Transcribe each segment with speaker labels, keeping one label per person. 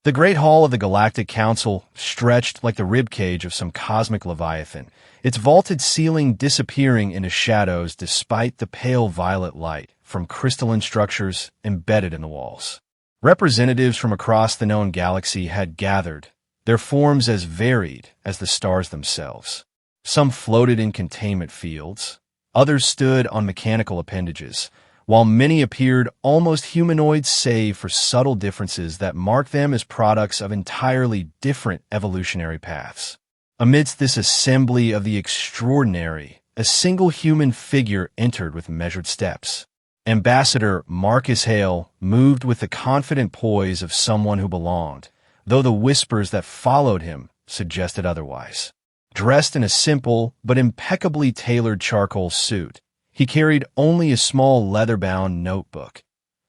Speaker 1: The Great Hall of the Galactic Council stretched like the ribcage of some cosmic leviathan, its vaulted ceiling disappearing into shadows despite the pale violet light from crystalline structures embedded in the walls. Representatives from across the known galaxy had gathered, their forms as varied as the stars themselves. Some floated in containment fields, others stood on mechanical appendages, while many appeared almost humanoid save for subtle differences that marked them as products of entirely different evolutionary paths. Amidst this assembly of the extraordinary, a single human figure entered with measured steps. Ambassador Marcus Hale moved with the confident poise of someone who belonged, though the whispers that followed him suggested otherwise. Dressed in a simple but impeccably tailored charcoal suit, he carried only a small leather-bound notebook,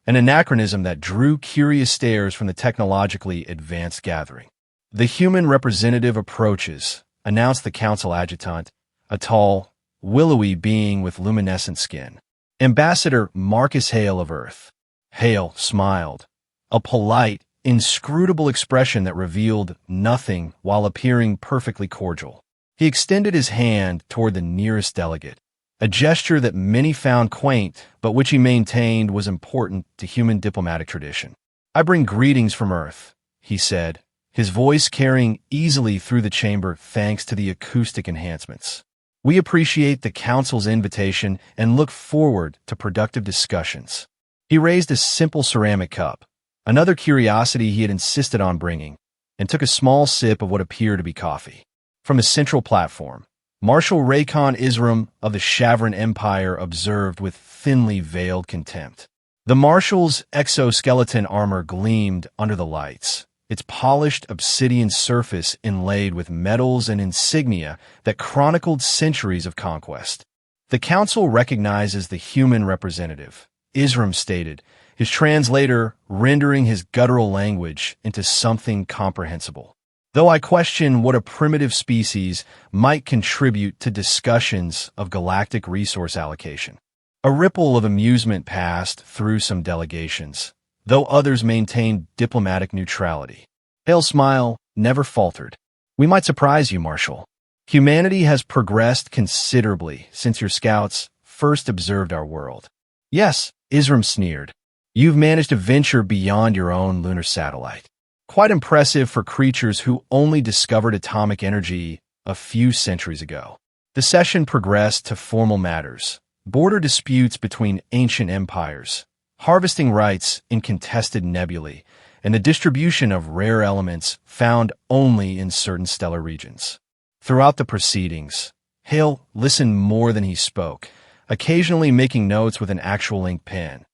Speaker 1: an anachronism that drew curious stares from the technologically advanced gathering. "The human representative approaches," announced the council adjutant, a tall, willowy being with luminescent skin. Ambassador Marcus Hale of Earth. Hale smiled, a polite, inscrutable expression that revealed nothing while appearing perfectly cordial. He extended his hand toward the nearest delegate, a gesture that many found quaint, but which he maintained was important to human diplomatic tradition. "I bring greetings from Earth," he said, his voice carrying easily through the chamber thanks to the acoustic enhancements. "We appreciate the Council's invitation and look forward to productive discussions." He raised a simple ceramic cup, another curiosity he had insisted on bringing, and took a small sip of what appeared to be coffee. From a central platform, Marshal Raycon Isram of the Shavran Empire observed with thinly veiled contempt. The Marshal's exoskeleton armor gleamed under the lights, its polished obsidian surface inlaid with medals and insignia that chronicled centuries of conquest. "The Council recognizes the human representative," Isram stated, his translator rendering his guttural language into something comprehensible. "Though I question what a primitive species might contribute to discussions of galactic resource allocation." A ripple of amusement passed through some delegations, though others maintained diplomatic neutrality. Hale's smile never faltered. "We might surprise you, Marshal. Humanity has progressed considerably since your scouts first observed our world." "Yes," Isram sneered. "You've managed to venture beyond your own lunar satellite. Quite impressive for creatures who only discovered atomic energy a few centuries ago." The session progressed to formal matters, border disputes between ancient empires, harvesting rights in contested nebulae, and the distribution of rare elements found only in certain stellar regions. Throughout the proceedings, Hale listened more than he spoke, occasionally making notes with an actual ink pen,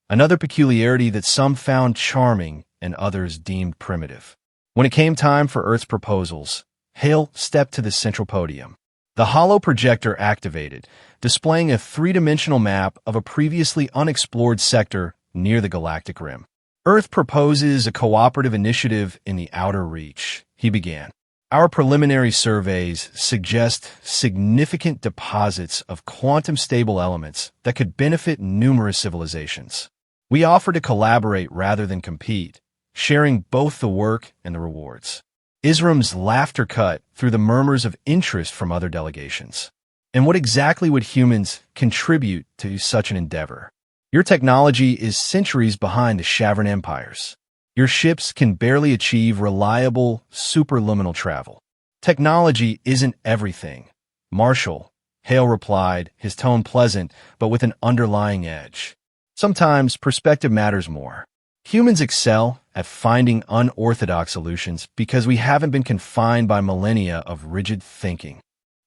Speaker 1: another peculiarity that some found charming and others deemed primitive. When it came time for Earth's proposals, Hale stepped to the central podium. The hollow projector activated, displaying a three-dimensional map of a previously unexplored sector near the galactic rim. "Earth proposes a cooperative initiative in the outer reach," he began. "Our preliminary surveys suggest significant deposits of quantum-stable elements that could benefit numerous civilizations. We offer to collaborate rather than compete, sharing both the work and the rewards." Isram's laughter cut through the murmurs of interest from other delegations. "And what exactly would humans contribute to such an endeavor? Your technology is centuries behind the Shavran Empires. Your ships can barely achieve reliable superluminal travel. Technology isn't everything, Marshal," Hale replied, his tone pleasant but with an underlying edge. "Sometimes perspective matters more. Humans excel at finding unorthodox solutions because we haven't been confined by millennia of rigid thinking."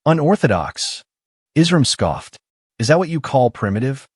Speaker 1: "Unorthodox?" Isram scoffed. "Is that what you call primitive?"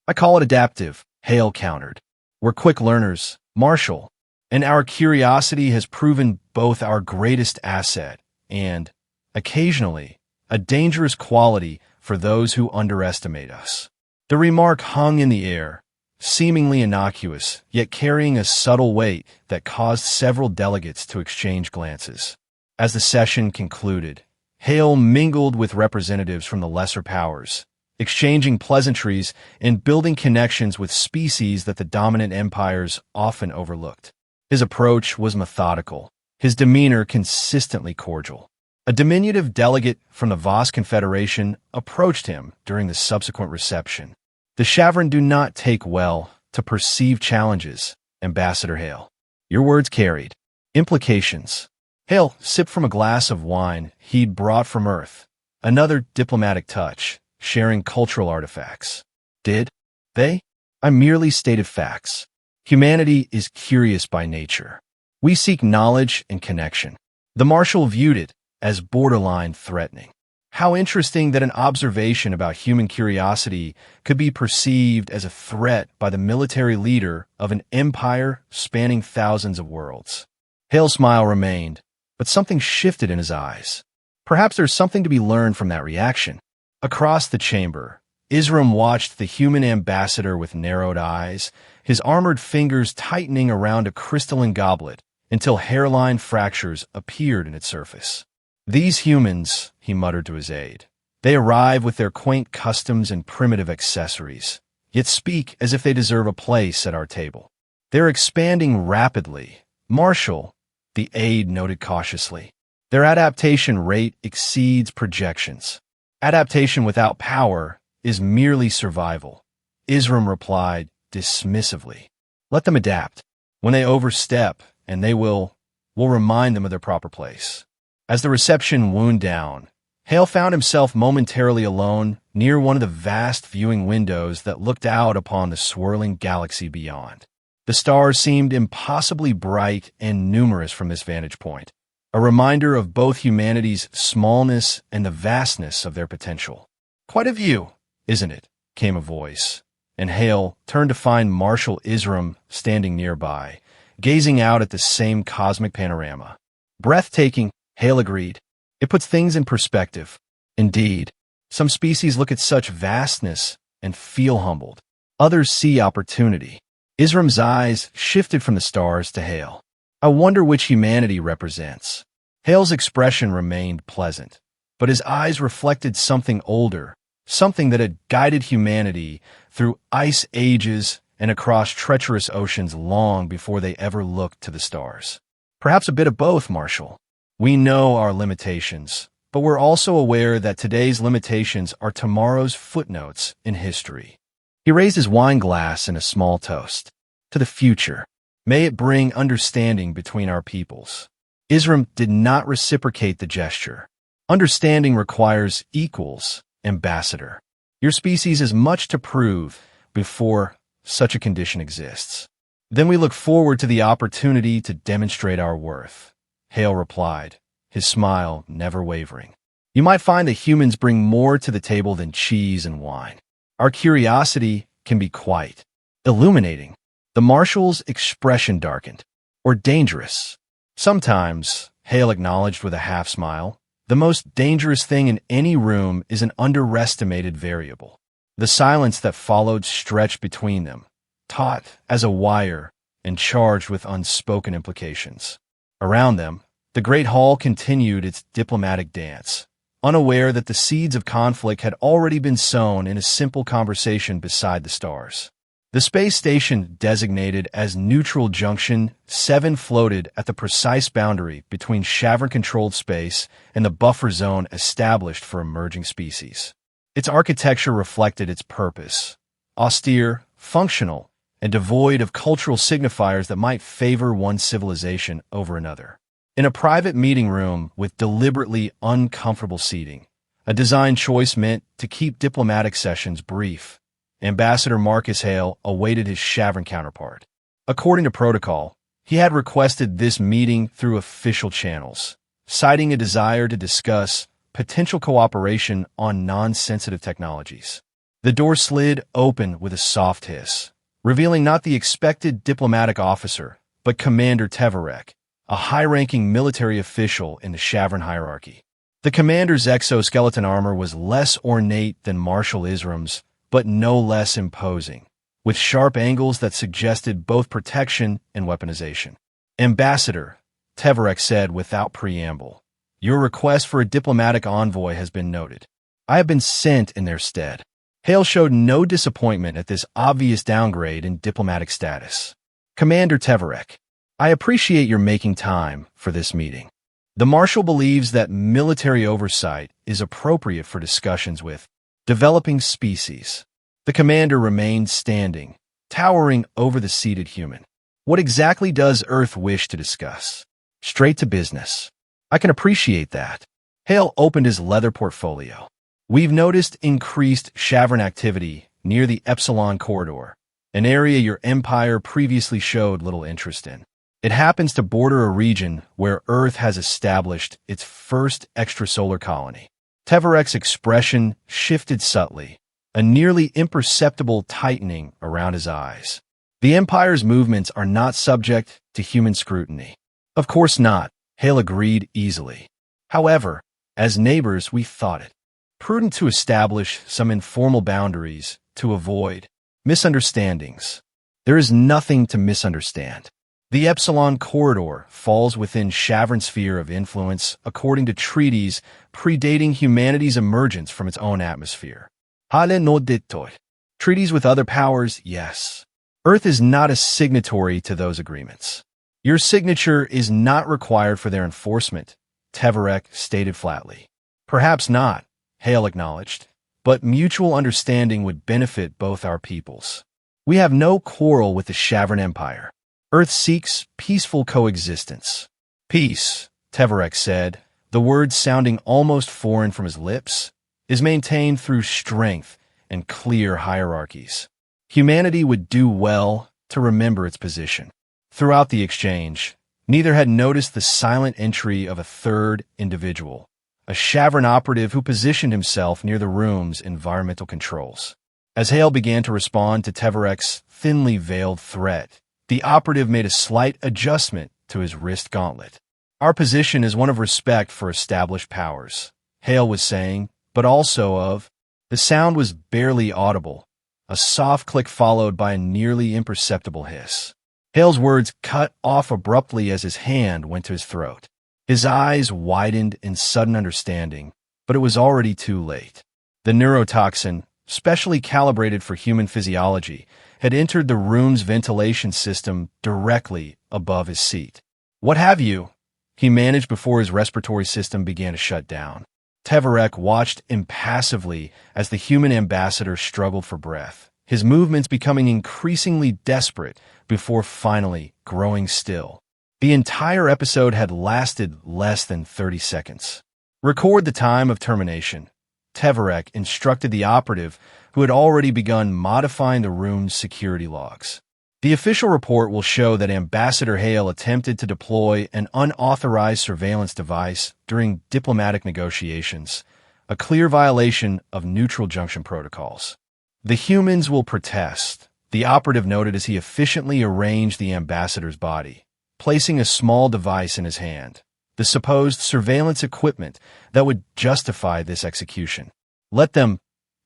Speaker 1: "I call it adaptive," Hale countered. "We're quick learners, Marshal, and our curiosity has proven both our greatest asset and, occasionally, a dangerous quality for those who underestimate us." The remark hung in the air, seemingly innocuous, yet carrying a subtle weight that caused several delegates to exchange glances. As the session concluded, Hale mingled with representatives from the lesser powers, exchanging pleasantries and building connections with species that the dominant empires often overlooked. His approach was methodical, his demeanor consistently cordial. A diminutive delegate from the Voss Confederation approached him during the subsequent reception. The Shavran do not take well to perceived challenges, Ambassador Hale. Your words carried implications. Hale sipped from a glass of wine he'd brought from Earth, another diplomatic touch, sharing cultural artifacts. Did they? I merely stated facts. Humanity is curious by nature. We seek knowledge and connection. The Marshal viewed it as borderline threatening. How interesting that an observation about human curiosity could be perceived as a threat by the military leader of an empire spanning thousands of worlds. Hale's smile remained, but something shifted in his eyes. Perhaps there's something to be learned from that reaction. Across the chamber, Isram watched the human ambassador with narrowed eyes, his armored fingers tightening around a crystalline goblet until hairline fractures appeared in its surface. These humans, he muttered to his aide, they arrive with their quaint customs and primitive accessories, yet speak as if they deserve a place at our table. They're expanding rapidly. Marshal, the aide noted cautiously. Their adaptation rate exceeds projections. Adaptation without power is merely survival. Isram replied dismissively. Let them adapt. When they overstep, and they will, we'll remind them of their proper place. As the reception wound down, Hale found himself momentarily alone near one of the vast viewing windows that looked out upon the swirling galaxy beyond. The stars seemed impossibly bright and numerous from this vantage point, a reminder of both humanity's smallness and the vastness of their potential. Quite a view, isn't it? Came a voice, and Hale turned to find Marshal Isram standing nearby, gazing out at the same cosmic panorama. Breathtaking, Hale agreed. It puts things in perspective. Indeed, some species look at such vastness and feel humbled. Others see opportunity. Isram's eyes shifted from the stars to Hale. I wonder which humanity represents. Hale's expression remained pleasant, but his eyes reflected something older, something that had guided humanity through ice ages and across treacherous oceans long before they ever looked to the stars. Perhaps a bit of both, Marshal. We know our limitations, but we're also aware that today's limitations are tomorrow's footnotes in history. He raised his wine glass in a small toast. To the future. May it bring understanding between our peoples. Isram did not reciprocate the gesture. Understanding requires equals, Ambassador. Your species has much to prove before such a condition exists. Then we look forward to the opportunity to demonstrate our worth. Hale replied, his smile never wavering. You might find that humans bring more to the table than cheese and wine. Our curiosity can be quite illuminating. The Marshal's expression darkened. Or dangerous. Sometimes, Hale acknowledged with a half-smile, the most dangerous thing in any room is an underestimated variable. The silence that followed stretched between them, taut as a wire and charged with unspoken implications. Around them, the great hall continued its diplomatic dance, unaware that the seeds of conflict had already been sown in a simple conversation beside the stars. The space station designated as Neutral Junction 7 floated at the precise boundary between Shavran-controlled space and the buffer zone established for emerging species. Its architecture reflected its purpose, austere, functional, and devoid of cultural signifiers that might favor one civilization over another. In a private meeting room with deliberately uncomfortable seating, a design choice meant to keep diplomatic sessions brief, Ambassador Marcus Hale awaited his Shavran counterpart. According to protocol, he had requested this meeting through official channels, citing a desire to discuss potential cooperation on non-sensitive technologies. The door slid open with a soft hiss, revealing not the expected diplomatic officer, but Commander Tevarek, a high-ranking military official in the Shavran hierarchy. The commander's exoskeleton armor was less ornate than Marshal Isram's, but no less imposing, with sharp angles that suggested both protection and weaponization. Ambassador, Tevarek said without preamble, your request for a diplomatic envoy has been noted. I have been sent in their stead. Hale showed no disappointment at this obvious downgrade in diplomatic status. Commander Tevarek, I appreciate your making time for this meeting. The Marshal believes that military oversight is appropriate for discussions with developing species. The commander remained standing, towering over the seated human. What exactly does Earth wish to discuss? Straight to business. I can appreciate that. Hale opened his leather portfolio. We've noticed increased Shavran activity near the Epsilon Corridor, an area your empire previously showed little interest in. It happens to border a region where Earth has established its first extrasolar colony. Teverek's expression shifted subtly, a nearly imperceptible tightening around his eyes. The Empire's movements are not subject to human scrutiny. Of course not, Hale agreed easily. However, as neighbors, we thought it prudent to establish some informal boundaries to avoid misunderstandings. There is nothing to misunderstand. The Epsilon Corridor falls within Shavran's sphere of influence according to treaties predating humanity's emergence from its own atmosphere. Hale no dittoy. Treaties with other powers, yes. Earth is not a signatory to those agreements. Your signature is not required for their enforcement, Teverek stated flatly. Perhaps not, Hale acknowledged, but mutual understanding would benefit both our peoples. We have no quarrel with the Shavran Empire. Earth seeks peaceful coexistence. Peace, Teverek said, the word sounding almost foreign from his lips, is maintained through strength and clear hierarchies. Humanity would do well to remember its position. Throughout the exchange, neither had noticed the silent entry of a third individual, a Shavran operative who positioned himself near the room's environmental controls. As Hale began to respond to Teverek's thinly veiled threat, the operative made a slight adjustment to his wrist gauntlet. Our position is one of respect for established powers, Hale was saying, but also of... The sound was barely audible, a soft click followed by a nearly imperceptible hiss. Hale's words cut off abruptly as his hand went to his throat. His eyes widened in sudden understanding, but it was already too late. The neurotoxin, specially calibrated for human physiology, had entered the room's ventilation system directly above his seat. What have you? He managed before his respiratory system began to shut down. Teverek watched impassively as the human ambassador struggled for breath, his movements becoming increasingly desperate before finally growing still. The entire episode had lasted less than 30 seconds. Record the time of termination. Teverek instructed the operative, who had already begun modifying the room's security logs. The official report will show that Ambassador Hale attempted to deploy an unauthorized surveillance device during diplomatic negotiations, a clear violation of neutral junction protocols. The humans will protest, the operative noted as he efficiently arranged the ambassador's body, placing a small device in his hand, the supposed surveillance equipment that would justify this execution. Let them,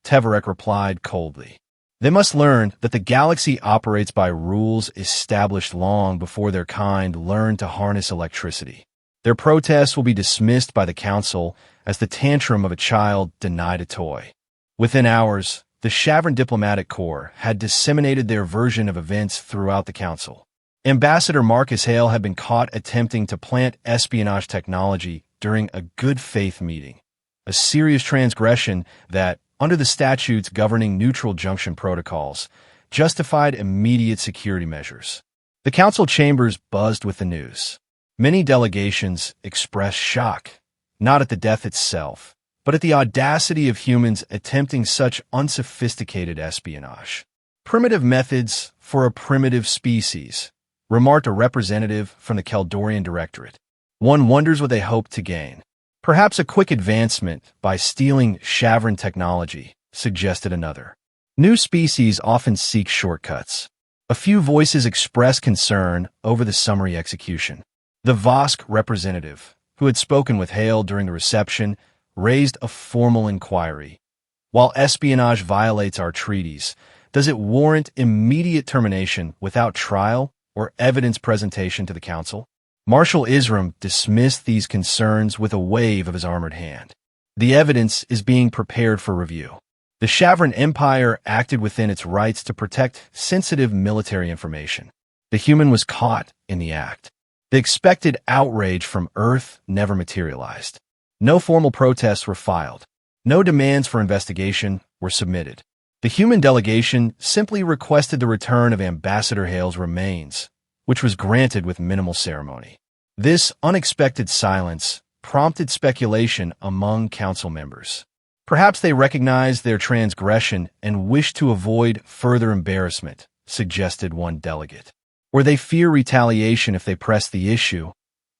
Speaker 1: Teverek replied coldly. They must learn that the galaxy operates by rules established long before their kind learned to harness electricity. Their protests will be dismissed by the Council as the tantrum of a child denied a toy. Within hours, the Shavran Diplomatic Corps had disseminated their version of events throughout the Council. Ambassador Marcus Hale had been caught attempting to plant espionage technology during a good faith meeting, a serious transgression that, under the statutes governing neutral junction protocols, justified immediate security measures. The council chambers buzzed with the news. Many delegations expressed shock, not at the death itself, but at the audacity of humans attempting such unsophisticated espionage. Primitive methods for a primitive species, remarked a representative from the Keldorian Directorate. One wonders what they hoped to gain. Perhaps a quick advancement by stealing Shavran technology, suggested another. New species often seek shortcuts. A few voices expressed concern over the summary execution. The Vosk representative, who had spoken with Hale during the reception, raised a formal inquiry. While espionage violates our treaties, does it warrant immediate termination without trial or evidence presentation to the Council? Marshal Isram dismissed these concerns with a wave of his armored hand. The evidence is being prepared for review. The Shavran Empire acted within its rights to protect sensitive military information. The human was caught in the act. The expected outrage from Earth never materialized. No formal protests were filed. No demands for investigation were submitted. The human delegation simply requested the return of Ambassador Hale's remains, which was granted with minimal ceremony. This unexpected silence prompted speculation among council members. Perhaps they recognized their transgression and wished to avoid further embarrassment, suggested one delegate. Or they fear retaliation if they press the issue,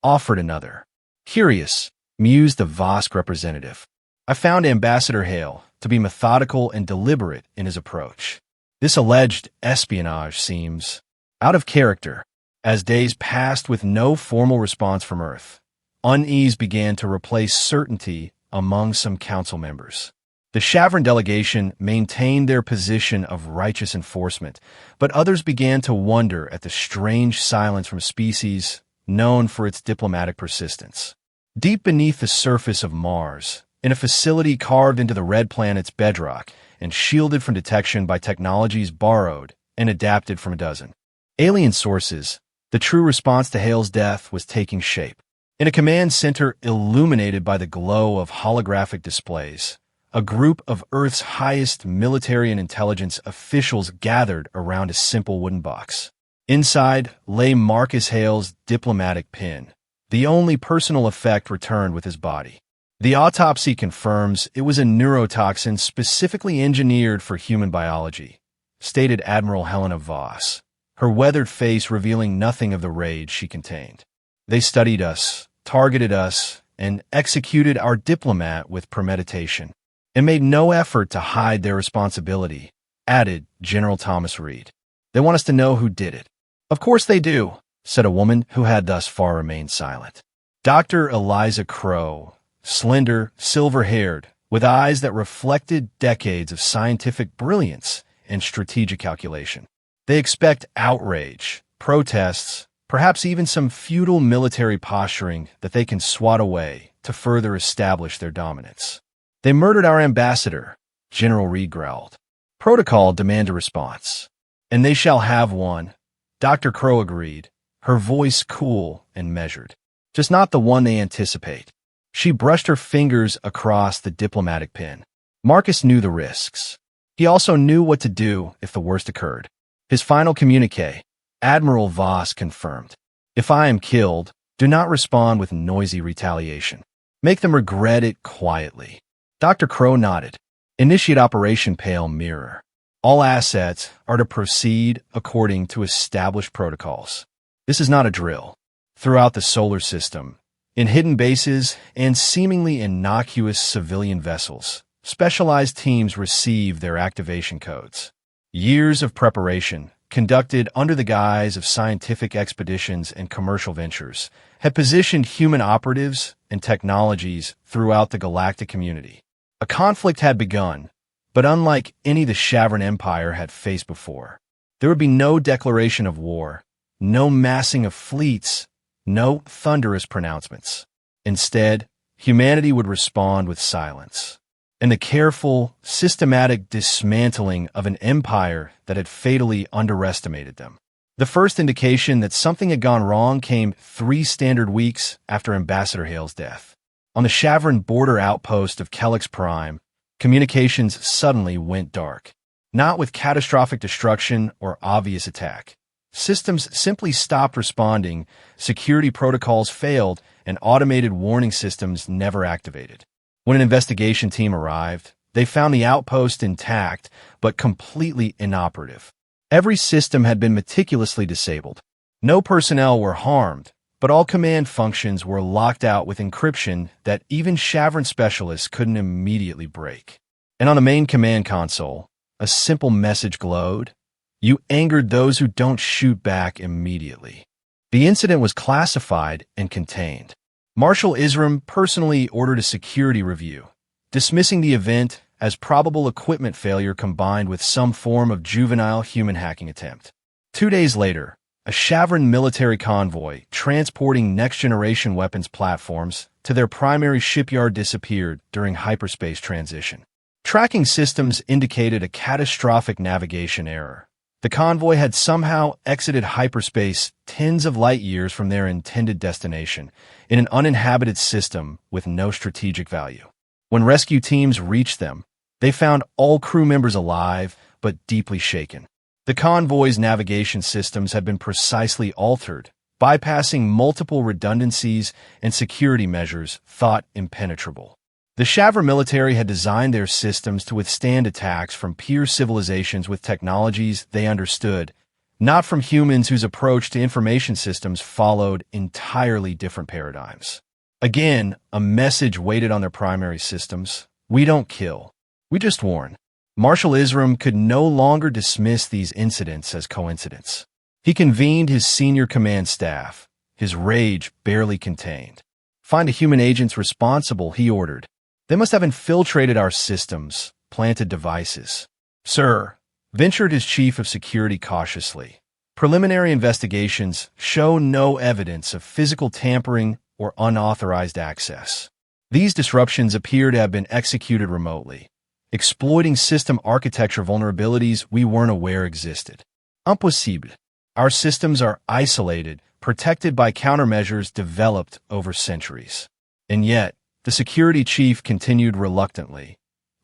Speaker 1: offered another. Curious, mused the Vosk representative. I found Ambassador Hale to be methodical and deliberate in his approach. This alleged espionage seems out of character. As days passed with no formal response from Earth, unease began to replace certainty among some council members. The Shavran delegation maintained their position of righteous enforcement, but others began to wonder at the strange silence from a species known for its diplomatic persistence. Deep beneath the surface of Mars, in a facility carved into the red planet's bedrock and shielded from detection by technologies borrowed and adapted from a dozen alien sources, the true response to Hale's death was taking shape. In a command center illuminated by the glow of holographic displays, a group of Earth's highest military and intelligence officials gathered around a simple wooden box. Inside lay Marcus Hale's diplomatic pin, the only personal effect returned with his body. The autopsy confirms it was a neurotoxin specifically engineered for human biology, stated Admiral Helena Voss, her weathered face revealing nothing of the rage she contained. They studied us, targeted us, and executed our diplomat with premeditation, and made no effort to hide their responsibility, added General Thomas Reed. They want us to know who did it. Of course they do, said a woman who had thus far remained silent. Dr. Eliza Crow, slender, silver-haired, with eyes that reflected decades of scientific brilliance and strategic calculation. They expect outrage, protests, perhaps even some feudal military posturing that they can swat away to further establish their dominance. They murdered our ambassador, General Reed growled. Protocol demand a response. And they shall have one, Dr. Crow agreed, her voice cool and measured. Just not the one they anticipate. She brushed her fingers across the diplomatic pin. Marcus knew the risks. He also knew what to do if the worst occurred. His final communiqué, Admiral Voss confirmed, "If I am killed, do not respond with noisy retaliation. Make them regret it quietly." Dr. Crow nodded. Initiate Operation Pale Mirror. All assets are to proceed according to established protocols. This is not a drill. Throughout the solar system, in hidden bases and seemingly innocuous civilian vessels, specialized teams receive their activation codes. Years of preparation, conducted under the guise of scientific expeditions and commercial ventures, had positioned human operatives and technologies throughout the galactic community. A conflict had begun, but unlike any the Shavran Empire had faced before, there would be no declaration of war, no massing of fleets, no thunderous pronouncements. Instead, humanity would respond with silence, and the careful, systematic dismantling of an empire that had fatally underestimated them. The first indication that something had gone wrong came 3 standard weeks after Ambassador Hale's death. On the Shavran border outpost of Kelix Prime, communications suddenly went dark. Not with catastrophic destruction or obvious attack. Systems simply stopped responding, security protocols failed, and automated warning systems never activated. When an investigation team arrived, they found the outpost intact, but completely inoperative. Every system had been meticulously disabled. No personnel were harmed, but all command functions were locked out with encryption that even Shavran specialists couldn't immediately break. And on the main command console, a simple message glowed: "You angered those who don't shoot back immediately." The incident was classified and contained. Marshal Isram personally ordered a security review, dismissing the event as probable equipment failure combined with some form of juvenile human hacking attempt. 2 days later, a Shavran military convoy transporting next-generation weapons platforms to their primary shipyard disappeared during hyperspace transition. Tracking systems indicated a catastrophic navigation error, The convoy had somehow exited hyperspace tens of light years from their intended destination, in an uninhabited system with no strategic value. When rescue teams reached them, they found all crew members alive, but deeply shaken. The convoy's navigation systems had been precisely altered, bypassing multiple redundancies and security measures thought impenetrable. The Shavr military had designed their systems to withstand attacks from peer civilizations with technologies they understood, not from humans whose approach to information systems followed entirely different paradigms. Again, a message waited on their primary systems. We don't kill. We just warn. Marshal Isram could no longer dismiss these incidents as coincidence. He convened his senior command staff, his rage barely contained. Find the human agents responsible, he ordered. They must have infiltrated our systems, planted devices. Sir, ventured his chief of security cautiously. Preliminary investigations show no evidence of physical tampering or unauthorized access. These disruptions appear to have been executed remotely, exploiting system architecture vulnerabilities we weren't aware existed. Impossible. Our systems are isolated, protected by countermeasures developed over centuries. And yet, the security chief continued reluctantly.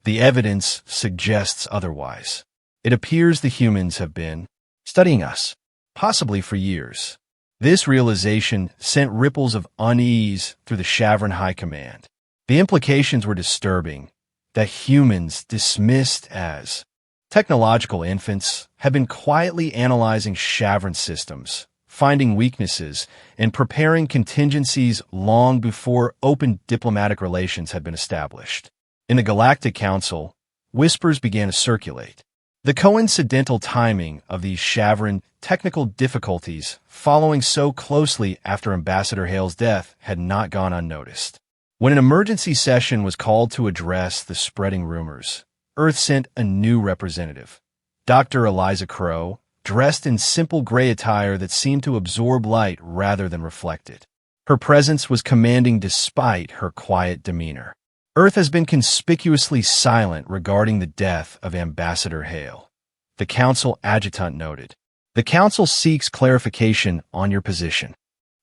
Speaker 1: The evidence suggests otherwise. It appears the humans have been studying us, possibly for years. This realization sent ripples of unease through the Shavran High Command. The implications were disturbing, that humans dismissed as technological infants have been quietly analyzing Shavran systems, finding weaknesses, and preparing contingencies long before open diplomatic relations had been established. In the Galactic Council, whispers began to circulate. The coincidental timing of these Shavran technical difficulties following so closely after Ambassador Hale's death had not gone unnoticed. When an emergency session was called to address the spreading rumors, Earth sent a new representative, Dr. Eliza Crow, dressed in simple gray attire that seemed to absorb light rather than reflect it. Her presence was commanding despite her quiet demeanor. Earth has been conspicuously silent regarding the death of Ambassador Hale, the Council adjutant noted. The Council seeks clarification on your position.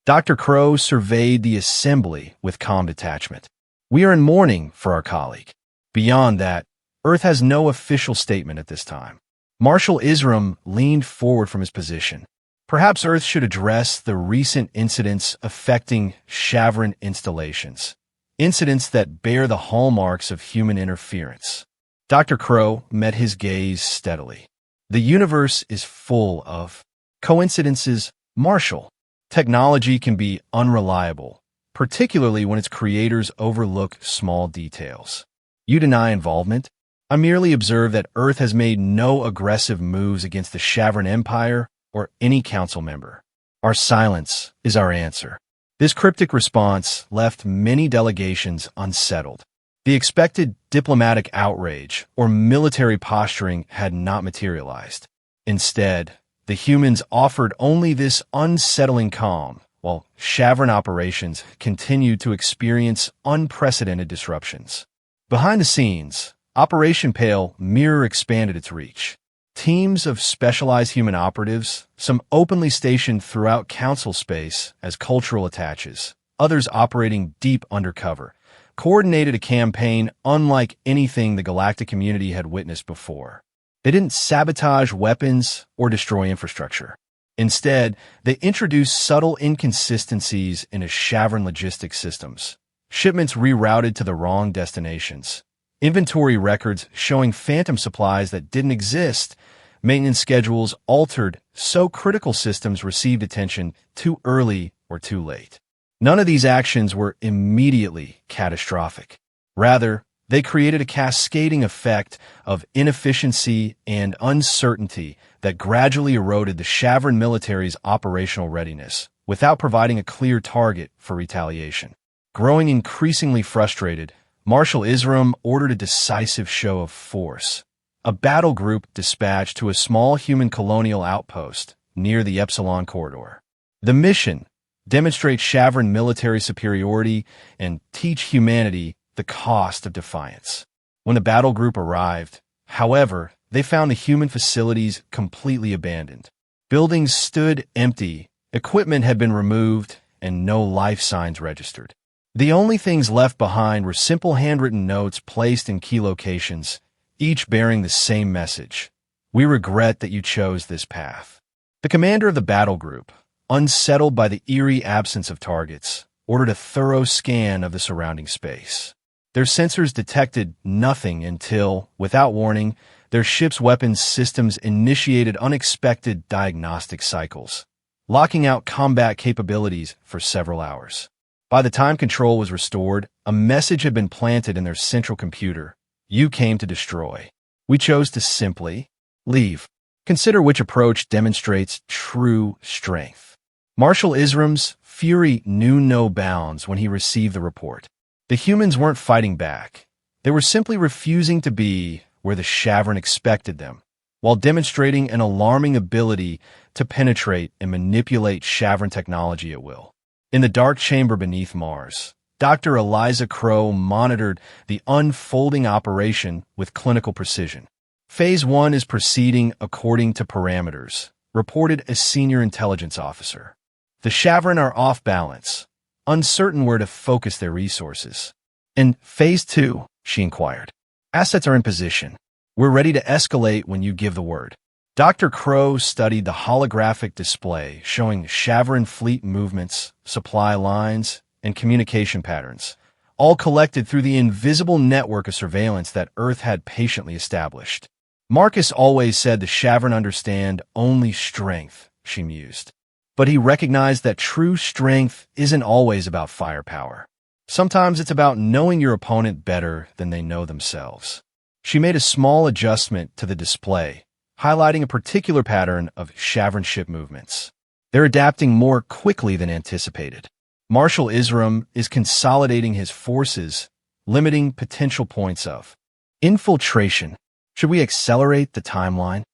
Speaker 1: Dr. Crow surveyed the assembly with calm detachment. We are in mourning for our colleague. Beyond that, Earth has no official statement at this time. Marshal Isram leaned forward from his position. Perhaps Earth should address the recent incidents affecting Shavran installations, incidents that bear the hallmarks of human interference. Dr. Crow met his gaze steadily. The universe is full of coincidences, Marshal. Technology can be unreliable, particularly when its creators overlook small details. You deny involvement? I merely observe that Earth has made no aggressive moves against the Shavran Empire or any council member. Our silence is our answer. This cryptic response left many delegations unsettled. The expected diplomatic outrage or military posturing had not materialized. Instead, the humans offered only this unsettling calm, while Shavran operations continued to experience unprecedented disruptions. Behind the scenes, Operation Pale Mirror expanded its reach. Teams of specialized human operatives, some openly stationed throughout council space as cultural attaches, others operating deep undercover, coordinated a campaign unlike anything the galactic community had witnessed before. They didn't sabotage weapons or destroy infrastructure. Instead, they introduced subtle inconsistencies into Shavran logistics systems. Shipments rerouted to the wrong destinations. Inventory records showing phantom supplies that didn't exist. Maintenance schedules altered so critical systems received attention too early or too late. None of these actions were immediately catastrophic. Rather, they created a cascading effect of inefficiency and uncertainty that gradually eroded the Shavran military's operational readiness without providing a clear target for retaliation. Growing increasingly frustrated, Marshal Isram ordered a decisive show of force. A battle group dispatched to a small human colonial outpost near the Epsilon Corridor. The mission: demonstrate Shavran military superiority and teach humanity the cost of defiance. When the battle group arrived, however, they found the human facilities completely abandoned. Buildings stood empty, equipment had been removed, and no life signs registered. The only things left behind were simple handwritten notes placed in key locations, each bearing the same message: "We regret that you chose this path." The commander of the battle group, unsettled by the eerie absence of targets, ordered a thorough scan of the surrounding space. Their sensors detected nothing until, without warning, their ship's weapons systems initiated unexpected diagnostic cycles, locking out combat capabilities for several hours. By the time control was restored, a message had been planted in their central computer: "You came to destroy. We chose to simply leave. Consider which approach demonstrates true strength." Marshal Isram's fury knew no bounds when he received the report. The humans weren't fighting back. They were simply refusing to be where the Shavran expected them, while demonstrating an alarming ability to penetrate and manipulate Shavran technology at will. In the dark chamber beneath Mars, Dr. Eliza Crow monitored the unfolding operation with clinical precision. Phase 1 is proceeding according to parameters, reported a senior intelligence officer. The Shavran are off balance, uncertain where to focus their resources. "In Phase 2, she inquired. "Assets are in position. We're ready to escalate when you give the word." Dr. Crow studied the holographic display showing Shavran fleet movements, supply lines, and communication patterns, all collected through the invisible network of surveillance that Earth had patiently established. "Marcus always said the Shavran understand only strength," she mused. But he recognized that true strength isn't always about firepower. Sometimes it's about knowing your opponent better than they know themselves. She made a small adjustment to the display, highlighting a particular pattern of Shavran ship movements. They're adapting more quickly than anticipated. Marshal Isram is consolidating his forces, limiting potential points of infiltration. Should we accelerate the timeline?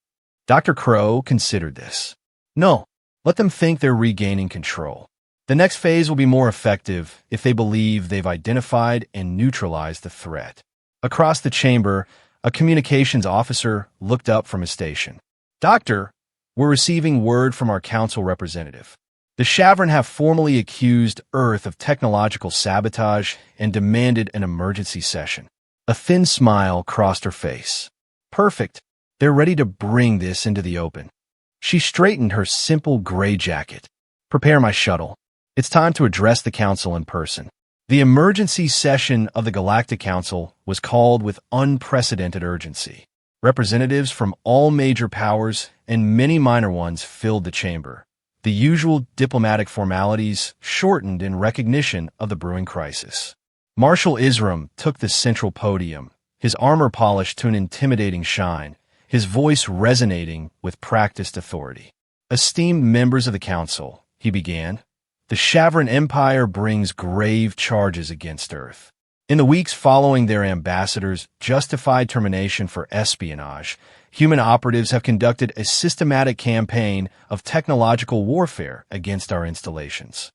Speaker 1: Dr. Crow considered this. No, let them think they're regaining control. The next phase will be more effective if they believe they've identified and neutralized the threat. Across the chamber, a communications officer looked up from his station. "Doctor, we're receiving word from our council representative. The Shavran have formally accused Earth of technological sabotage and demanded an emergency session." A thin smile crossed her face. "Perfect. They're ready to bring this into the open." She straightened her simple gray jacket. "Prepare my shuttle. It's time to address the council in person." The emergency session of the Galactic Council was called with unprecedented urgency. Representatives from all major powers and many minor ones filled the chamber. The usual diplomatic formalities shortened in recognition of the brewing crisis. Marshal Isram took the central podium, his armor polished to an intimidating shine, his voice resonating with practiced authority. "Esteemed members of the council," he began, "the Shavran Empire brings grave charges against Earth. In the weeks following their ambassador's justified termination for espionage, human operatives have conducted a systematic campaign of technological warfare against our installations."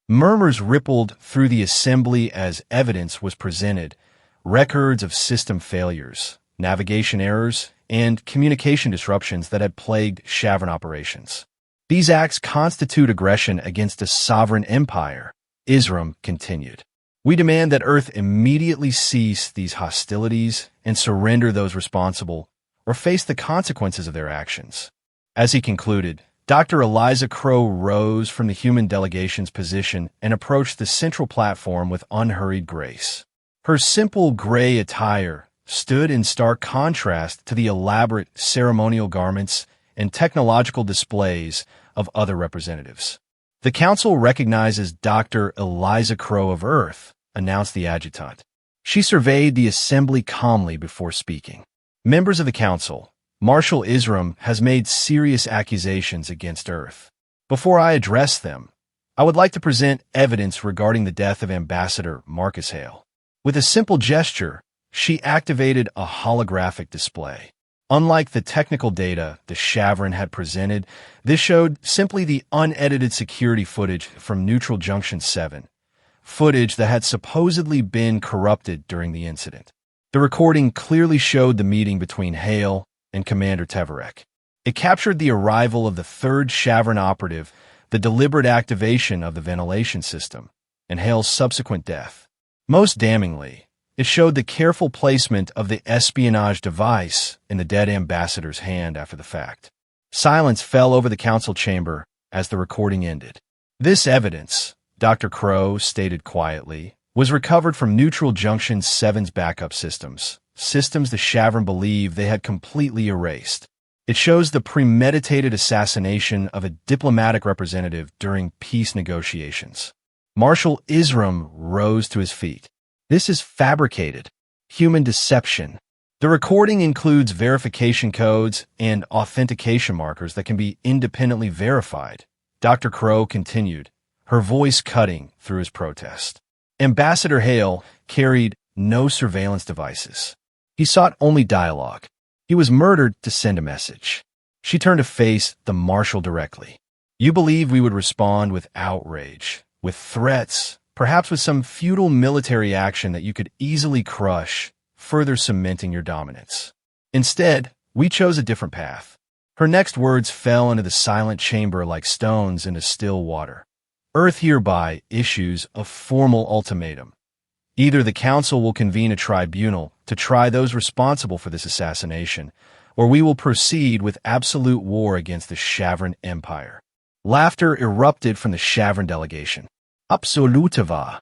Speaker 1: Murmurs rippled through the assembly as evidence was presented, records of system failures, navigation errors, and communication disruptions that had plagued Shavran operations. "These acts constitute aggression against a sovereign empire," Isram continued. "We demand that Earth immediately cease these hostilities and surrender those responsible, or face the consequences of their actions." As he concluded, Dr. Eliza Crow rose from the human delegation's position and approached the central platform with unhurried grace. Her simple gray attire stood in stark contrast to the elaborate ceremonial garments and technological displays of other representatives. "The Council recognizes Dr. Eliza Crow of Earth," announced the adjutant. She surveyed the assembly calmly before speaking. "Members of the Council, Marshal Isram has made serious accusations against Earth. Before I address them, I would like to present evidence regarding the death of Ambassador Marcus Hale." With a simple gesture, she activated a holographic display. Unlike the technical data the Shavran had presented, this showed simply the unedited security footage from Neutral Junction 7, footage that had supposedly been corrupted during the incident. The recording clearly showed the meeting between Hale and Commander Teverek. It captured the arrival of the third Shavran operative, the deliberate activation of the ventilation system, and Hale's subsequent death. Most damningly, it showed the careful placement of the espionage device in the dead ambassador's hand after the fact. Silence fell over the council chamber as the recording ended. This evidence, Dr. Crow stated quietly, was recovered from Neutral Junction 7's backup systems the Shavran believe they had completely erased. It shows the premeditated assassination of a diplomatic representative during peace negotiations. Marshal Isram rose to his feet. This is fabricated, human deception. The recording includes verification codes and authentication markers that can be independently verified. Dr. Crow continued, her voice cutting through his protest. Ambassador Hale carried no surveillance devices. He sought only dialogue. He was murdered to send a message. She turned to face the marshal directly. You believe we would respond with outrage, with threats, perhaps with some futile military action that you could easily crush, further cementing your dominance. Instead, we chose a different path. Her next words fell into the silent chamber like stones into still water. Earth hereby issues a formal ultimatum. Either the Council will convene a tribunal to try those responsible for this assassination, or we will proceed with absolute war against the Shavran Empire. Laughter erupted from the Shavran delegation. Absolutiva.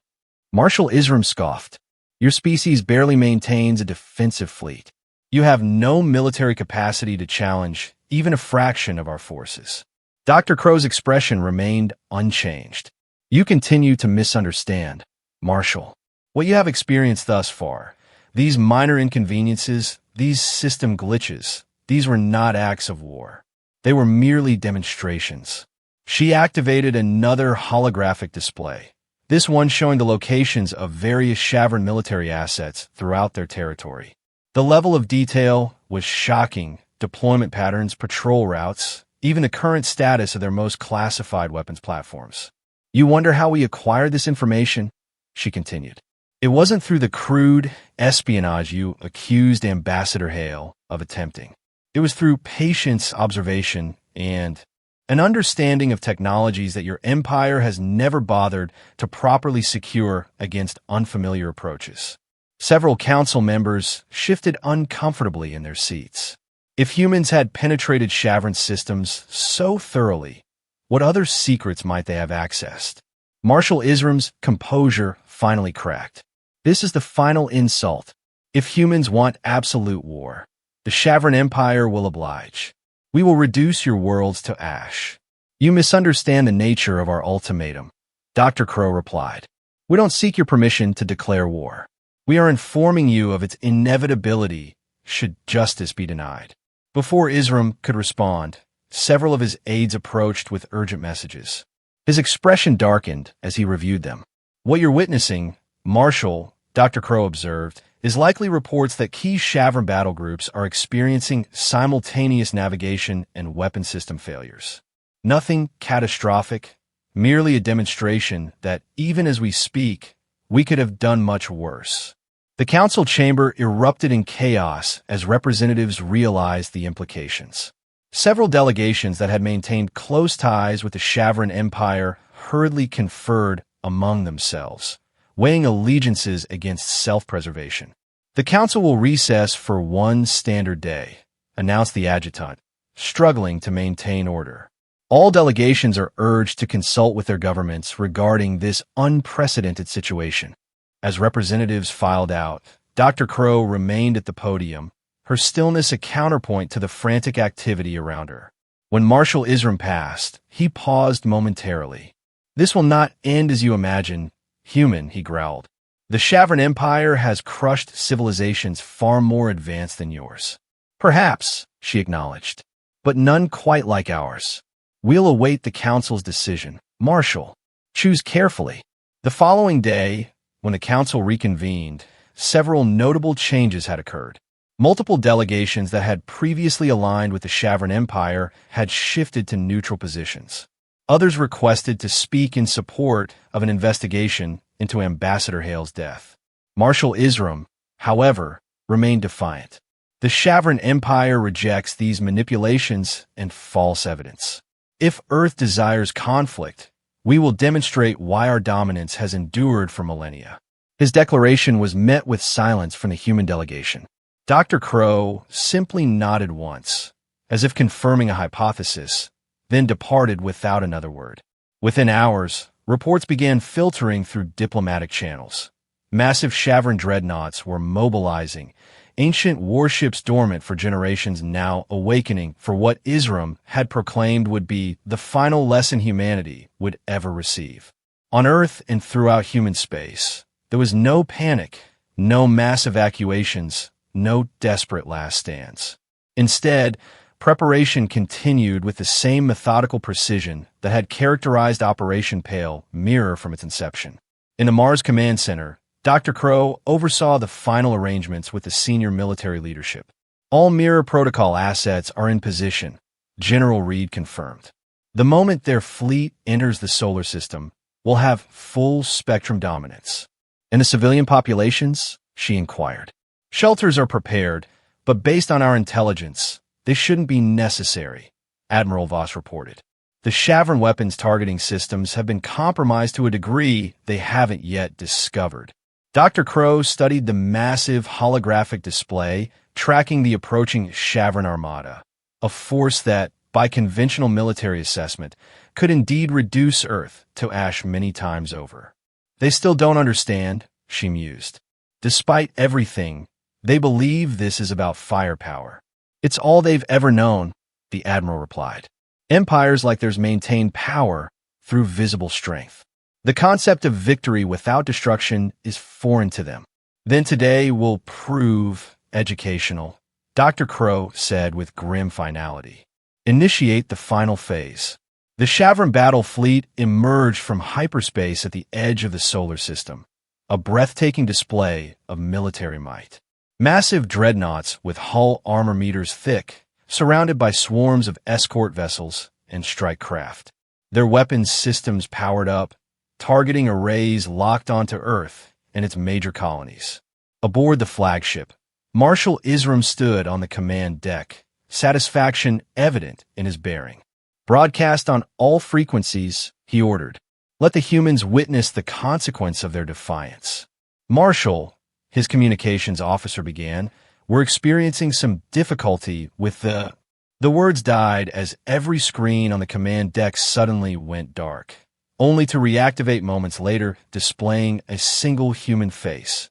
Speaker 1: Marshal Isram scoffed. Your species barely maintains a defensive fleet. You have no military capacity to challenge even a fraction of our forces. Dr. Crow's expression remained unchanged. You continue to misunderstand, Marshal. What you have experienced thus far, these minor inconveniences, these system glitches, these were not acts of war. They were merely demonstrations. She activated another holographic display, this one showing the locations of various Shavran military assets throughout their territory. The level of detail was shocking. Deployment patterns, patrol routes, even the current status of their most classified weapons platforms. You wonder how we acquired this information? She continued. It wasn't through the crude espionage you accused Ambassador Hale of attempting. It was through patience, observation, and an understanding of technologies that your empire has never bothered to properly secure against unfamiliar approaches. Several council members shifted uncomfortably in their seats. If humans had penetrated Shavran's systems so thoroughly, what other secrets might they have accessed? Marshal Isram's composure finally cracked. This is the final insult. If humans want absolute war, the Shavran Empire will oblige. We will reduce your worlds to ash. You misunderstand the nature of our ultimatum, Dr. Crow replied. We don't seek your permission to declare war. We are informing you of its inevitability should justice be denied. Before Isram could respond, several of his aides approached with urgent messages. His expression darkened as he reviewed them. What you're witnessing, Marshal, Dr. Crow observed, is likely reports that key Shavran battle groups are experiencing simultaneous navigation and weapon system failures. Nothing catastrophic, merely a demonstration that, even as we speak, we could have done much worse. The council chamber erupted in chaos as representatives realized the implications. Several delegations that had maintained close ties with the Shavran Empire hurriedly conferred among themselves, weighing allegiances against self-preservation. The council will recess for one standard day, announced the adjutant, struggling to maintain order. All delegations are urged to consult with their governments regarding this unprecedented situation. As representatives filed out, Dr. Crow remained at the podium, her stillness a counterpoint to the frantic activity around her. When Marshal Isram passed, he paused momentarily. This will not end as you imagine, human, he growled. The Shavran Empire has crushed civilizations far more advanced than yours. Perhaps, she acknowledged, but none quite like ours. We'll await the council's decision. Marshal, choose carefully. The following day, when the council reconvened, several notable changes had occurred. Multiple delegations that had previously aligned with the Shavran Empire had shifted to neutral positions. Others requested to speak in support of an investigation into Ambassador Hale's death. Marshal Isram, however, remained defiant. The Shavran Empire rejects these manipulations and false evidence. If Earth desires conflict, we will demonstrate why our dominance has endured for millennia. His declaration was met with silence from the human delegation. Dr. Crow simply nodded once, as if confirming a hypothesis, then departed without another word. Within hours, reports began filtering through diplomatic channels. Massive Shavran dreadnoughts were mobilizing, ancient warships dormant for generations now awakening for what Isram had proclaimed would be the final lesson humanity would ever receive. On Earth and throughout human space, there was no panic, no mass evacuations, no desperate last stands. Instead, preparation continued with the same methodical precision that had characterized Operation Pale Mirror from its inception. In the Mars Command Center, Dr. Crow oversaw the final arrangements with the senior military leadership. All Mirror Protocol assets are in position, General Reed confirmed. The moment their fleet enters the solar system, we'll have full spectrum dominance. And the civilian populations? She inquired. Shelters are prepared, but based on our intelligence, they shouldn't be necessary, Admiral Voss reported. The Shavran weapons targeting systems have been compromised to a degree they haven't yet discovered. Dr. Crow studied the massive holographic display tracking the approaching Shavran armada, a force that, by conventional military assessment, could indeed reduce Earth to ash many times over. They still don't understand, she mused. Despite everything, they believe this is about firepower. It's all they've ever known, the Admiral replied. Empires like theirs maintain power through visible strength. The concept of victory without destruction is foreign to them. Then today will prove educational, Dr. Crow said with grim finality. Initiate the final phase. The Shavran battle fleet emerged from hyperspace at the edge of the solar system, a breathtaking display of military might. Massive dreadnoughts with hull armor meters thick, surrounded by swarms of escort vessels and strike craft. Their weapons systems powered up, targeting arrays locked onto Earth and its major colonies. Aboard the flagship, Marshal Isram stood on the command deck, satisfaction evident in his bearing. Broadcast on all frequencies, he ordered. Let the humans witness the consequence of their defiance. Marshal, his communications officer began, we're experiencing some difficulty with the words died as every screen on the command deck suddenly went dark, only to reactivate moments later, displaying a single human face.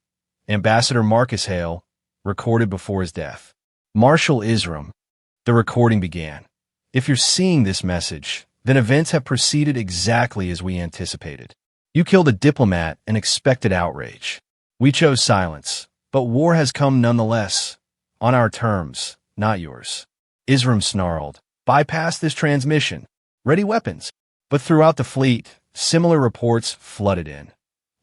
Speaker 1: Ambassador Marcus Hale, recorded before his death. Marshal Isram. The recording began. If you're seeing this message, then events have proceeded exactly as we anticipated. You killed a diplomat and expected outrage. We chose silence, but war has come nonetheless. On our terms, not yours. Isram snarled. Bypass this transmission. Ready weapons. But throughout the fleet, similar reports flooded in.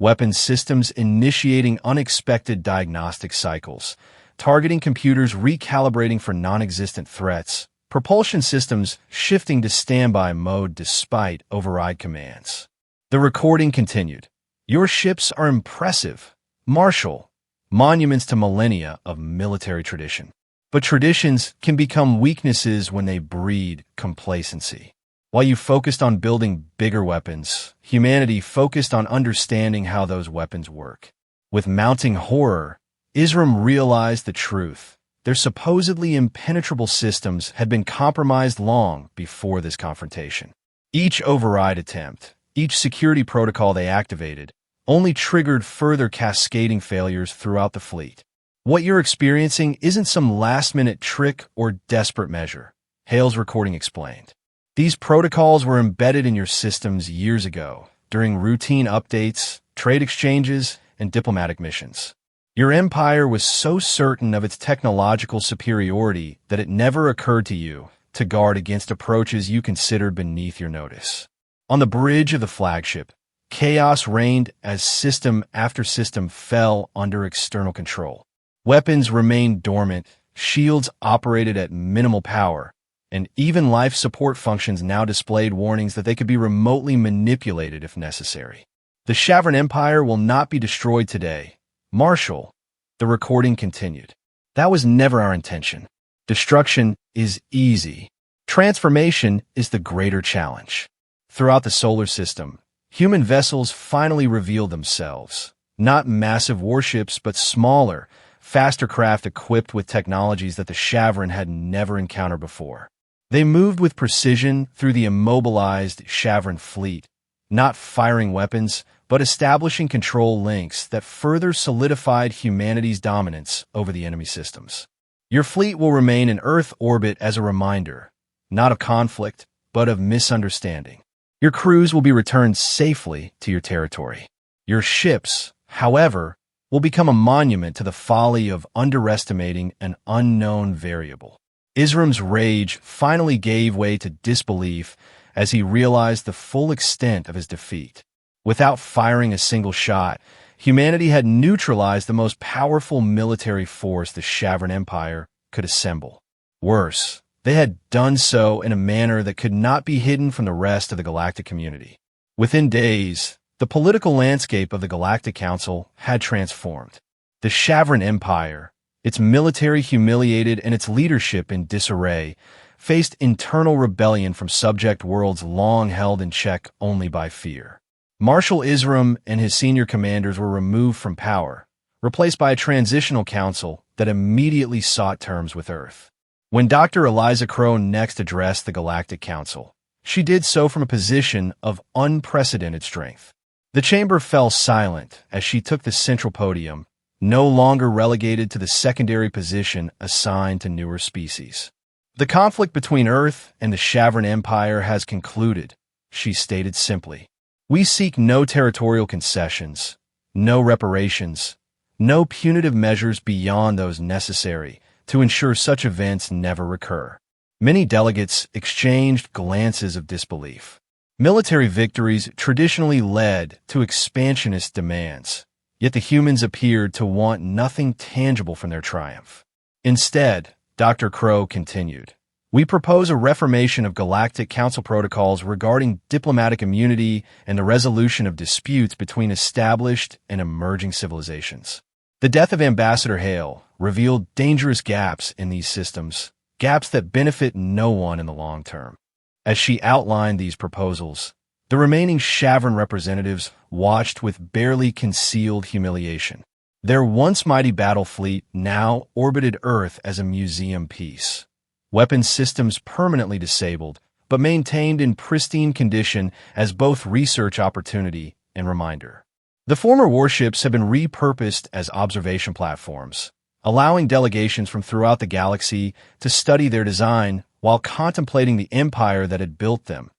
Speaker 1: Weapons systems initiating unexpected diagnostic cycles, targeting computers recalibrating for non-existent threats, propulsion systems shifting to standby mode despite override commands. The recording continued. Your ships are impressive, Marshal, monuments to millennia of military tradition. But traditions can become weaknesses when they breed complacency. While you focused on building bigger weapons, humanity focused on understanding how those weapons work. With mounting horror, Isram realized the truth. Their supposedly impenetrable systems had been compromised long before this confrontation. Each override attempt, each security protocol they activated, only triggered further cascading failures throughout the fleet. What you're experiencing isn't some last-minute trick or desperate measure, Hale's recording explained. These protocols were embedded in your systems years ago, during routine updates, trade exchanges, and diplomatic missions. Your empire was so certain of its technological superiority that it never occurred to you to guard against approaches you considered beneath your notice. On the bridge of the flagship, chaos reigned as system after system fell under external control. Weapons remained dormant, shields operated at minimal power, and even life support functions now displayed warnings that they could be remotely manipulated if necessary. The Shavran Empire will not be destroyed today. Marshal, the recording continued. That was never our intention. Destruction is easy. Transformation is the greater challenge. Throughout the solar system, human vessels finally revealed themselves. Not massive warships, but smaller, faster craft equipped with technologies that the Shavran had never encountered before. They moved with precision through the immobilized Shavran fleet, not firing weapons, but establishing control links that further solidified humanity's dominance over the enemy systems. Your fleet will remain in Earth orbit as a reminder, not of conflict, but of misunderstanding. Your crews will be returned safely to your territory. Your ships, however, will become a monument to the folly of underestimating an unknown variable. Isram's rage finally gave way to disbelief as he realized the full extent of his defeat. Without firing a single shot, humanity had neutralized the most powerful military force the Shavran Empire could assemble. Worse, they had done so in a manner that could not be hidden from the rest of the galactic community. Within days, the political landscape of the Galactic Council had transformed. The Shavran Empire, its military humiliated and its leadership in disarray, faced internal rebellion from subject worlds long held in check only by fear. Marshal Isram and his senior commanders were removed from power, replaced by a transitional council that immediately sought terms with Earth. When Dr. Eliza Crow next addressed the Galactic Council, she did so from a position of unprecedented strength. The chamber fell silent as she took the central podium, no longer relegated to the secondary position assigned to newer species. The conflict between Earth and the Shavran Empire has concluded, she stated simply. We seek no territorial concessions, no reparations, no punitive measures beyond those necessary to ensure such events never recur. Many delegates exchanged glances of disbelief. Military victories traditionally led to expansionist demands, yet the humans appeared to want nothing tangible from their triumph. Instead, Dr. Crow continued, we propose a reformation of Galactic Council protocols regarding diplomatic immunity and the resolution of disputes between established and emerging civilizations. The death of Ambassador Hale revealed dangerous gaps in these systems, gaps that benefit no one in the long term. As she outlined these proposals, the remaining Shavran representatives watched with barely concealed humiliation. Their once mighty battle fleet now orbited Earth as a museum piece. Weapon systems permanently disabled, but maintained in pristine condition as both research opportunity and reminder. The former warships have been repurposed as observation platforms, allowing delegations from throughout the galaxy to study their design while contemplating the empire that had built them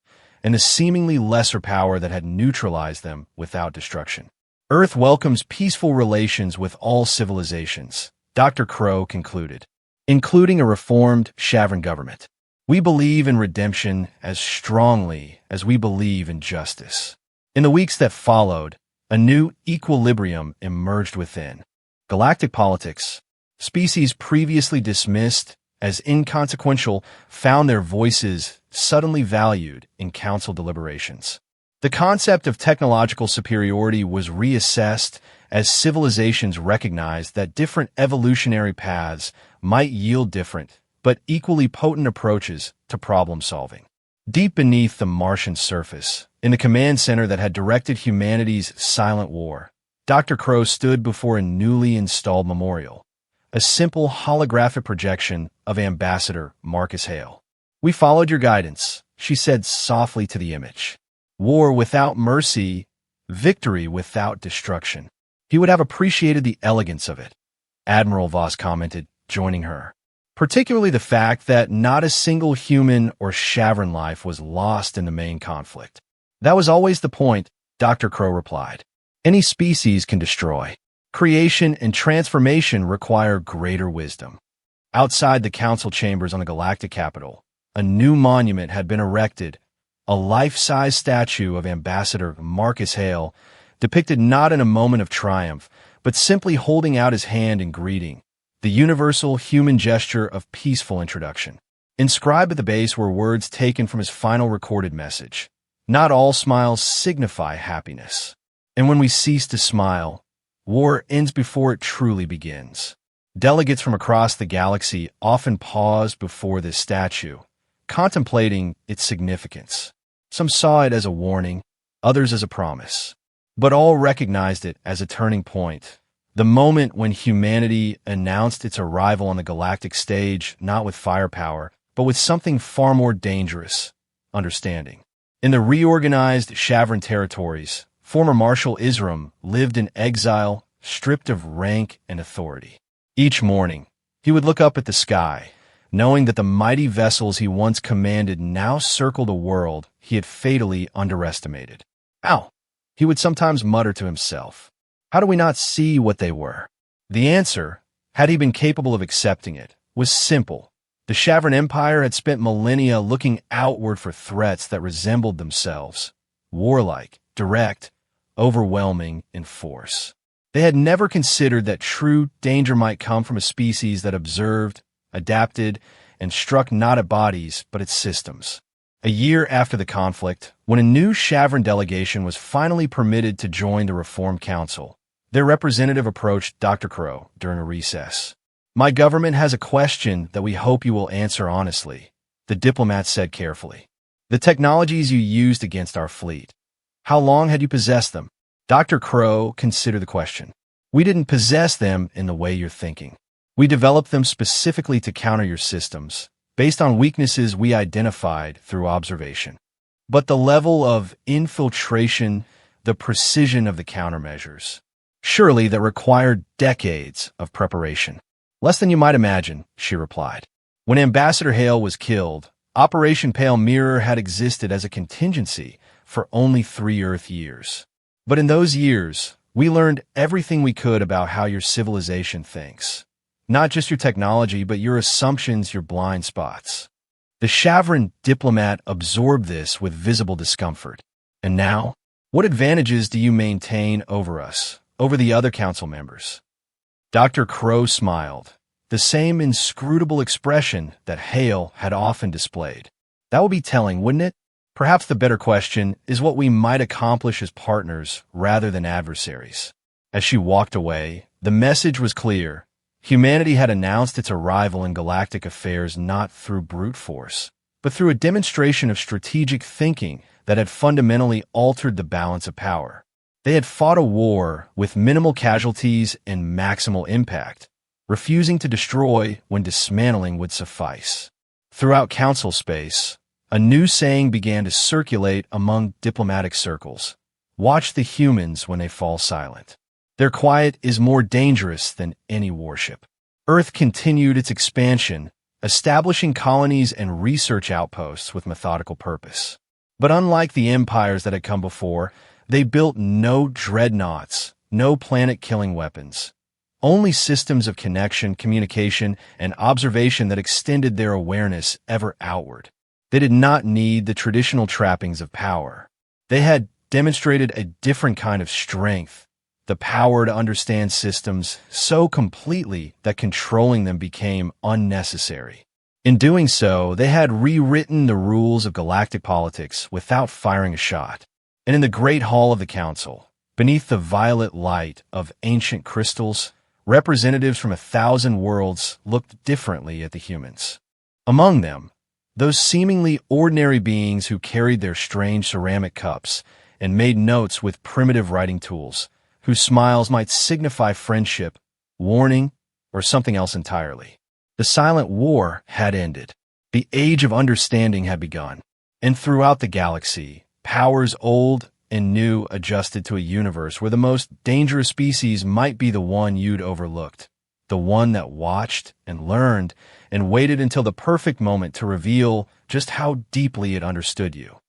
Speaker 1: and the seemingly lesser power that had neutralized them without destruction. Earth welcomes peaceful relations with all civilizations, Dr. Crow concluded, including a reformed Shavran government. We believe in redemption as strongly as we believe in justice. In the weeks that followed, a new equilibrium emerged within. Galactic politics, species previously dismissed as inconsequential, found their voices suddenly valued in council deliberations. The concept of technological superiority was reassessed as civilizations recognized that different evolutionary paths might yield different, but equally potent approaches to problem solving. Deep beneath the Martian surface, in the command center that had directed humanity's silent war, Dr. Crow stood before a newly installed memorial, a simple holographic projection of Ambassador Marcus Hale. We followed your guidance, she said softly to the image. War without mercy, victory without destruction. He would have appreciated the elegance of it, Admiral Voss commented, joining her. Particularly the fact that not a single human or Shavran life was lost in the main conflict. That was always the point, Dr. Crow replied. Any species can destroy. Creation and transformation require greater wisdom. Outside the council chambers on the galactic capital, a new monument had been erected, a life-size statue of Ambassador Marcus Hale, depicted not in a moment of triumph, but simply holding out his hand in greeting, the universal human gesture of peaceful introduction. Inscribed at the base were words taken from his final recorded message. Not all smiles signify happiness. And when we cease to smile, war ends before it truly begins. Delegates from across the galaxy often paused before this statue, contemplating its significance. Some saw it as a warning, others as a promise, but all recognized it as a turning point. The moment when humanity announced its arrival on the galactic stage, not with firepower, but with something far more dangerous: understanding. In the reorganized Shavran territories, former Marshal Isram lived in exile, stripped of rank and authority. Each morning, he would look up at the sky, knowing that the mighty vessels he once commanded now circled a world he had fatally underestimated. "Ow!" he would sometimes mutter to himself. "How do we not see what they were?" The answer, had he been capable of accepting it, was simple. The Shavran Empire had spent millennia looking outward for threats that resembled themselves: warlike, direct, overwhelming in force. They had never considered that true danger might come from a species that observed, adapted, and struck not at bodies but at systems. A year after the conflict, when a new Shavran delegation was finally permitted to join the Reform Council, their representative approached Dr. Crow during a recess. "My government has a question that we hope you will answer honestly," the diplomat said carefully. "The technologies you used against our fleet, how long had you possessed them?" Dr. Crow considered the question. "We didn't possess them in the way you're thinking. We developed them specifically to counter your systems, based on weaknesses we identified through observation. But the level of infiltration, the precision of the countermeasures, surely that required decades of preparation." "Less than you might imagine," she replied. "When Ambassador Hale was killed, Operation Pale Mirror had existed as a contingency for only 3 Earth years. But in those years, we learned everything we could about how your civilization thinks. Not just your technology, but your assumptions, your blind spots." The Shavran diplomat absorbed this with visible discomfort. "And now, what advantages do you maintain over us, over the other council members?" Dr. Crow smiled, the same inscrutable expression that Hale had often displayed. "That would be telling, wouldn't it? Perhaps the better question is what we might accomplish as partners rather than adversaries." As she walked away, the message was clear. Humanity had announced its arrival in galactic affairs not through brute force, but through a demonstration of strategic thinking that had fundamentally altered the balance of power. They had fought a war with minimal casualties and maximal impact, refusing to destroy when dismantling would suffice. Throughout council space, a new saying began to circulate among diplomatic circles: "Watch the humans when they fall silent. Their quiet is more dangerous than any warship." Earth continued its expansion, establishing colonies and research outposts with methodical purpose. But unlike the empires that had come before, they built no dreadnoughts, no planet-killing weapons, only systems of connection, communication, and observation that extended their awareness ever outward. They did not need the traditional trappings of power. They had demonstrated a different kind of strength, the power to understand systems so completely that controlling them became unnecessary. In doing so, they had rewritten the rules of galactic politics without firing a shot. And in the great hall of the council, beneath the violet light of ancient crystals, representatives from 1,000 worlds looked differently at the humans. Among them, those seemingly ordinary beings who carried their strange ceramic cups and made notes with primitive writing tools, whose smiles might signify friendship, warning, or something else entirely. The silent war had ended. The age of understanding had begun. And throughout the galaxy, powers old and new adjusted to a universe where the most dangerous species might be the one you'd overlooked, the one that watched and learned and waited until the perfect moment to reveal just how deeply it understood you.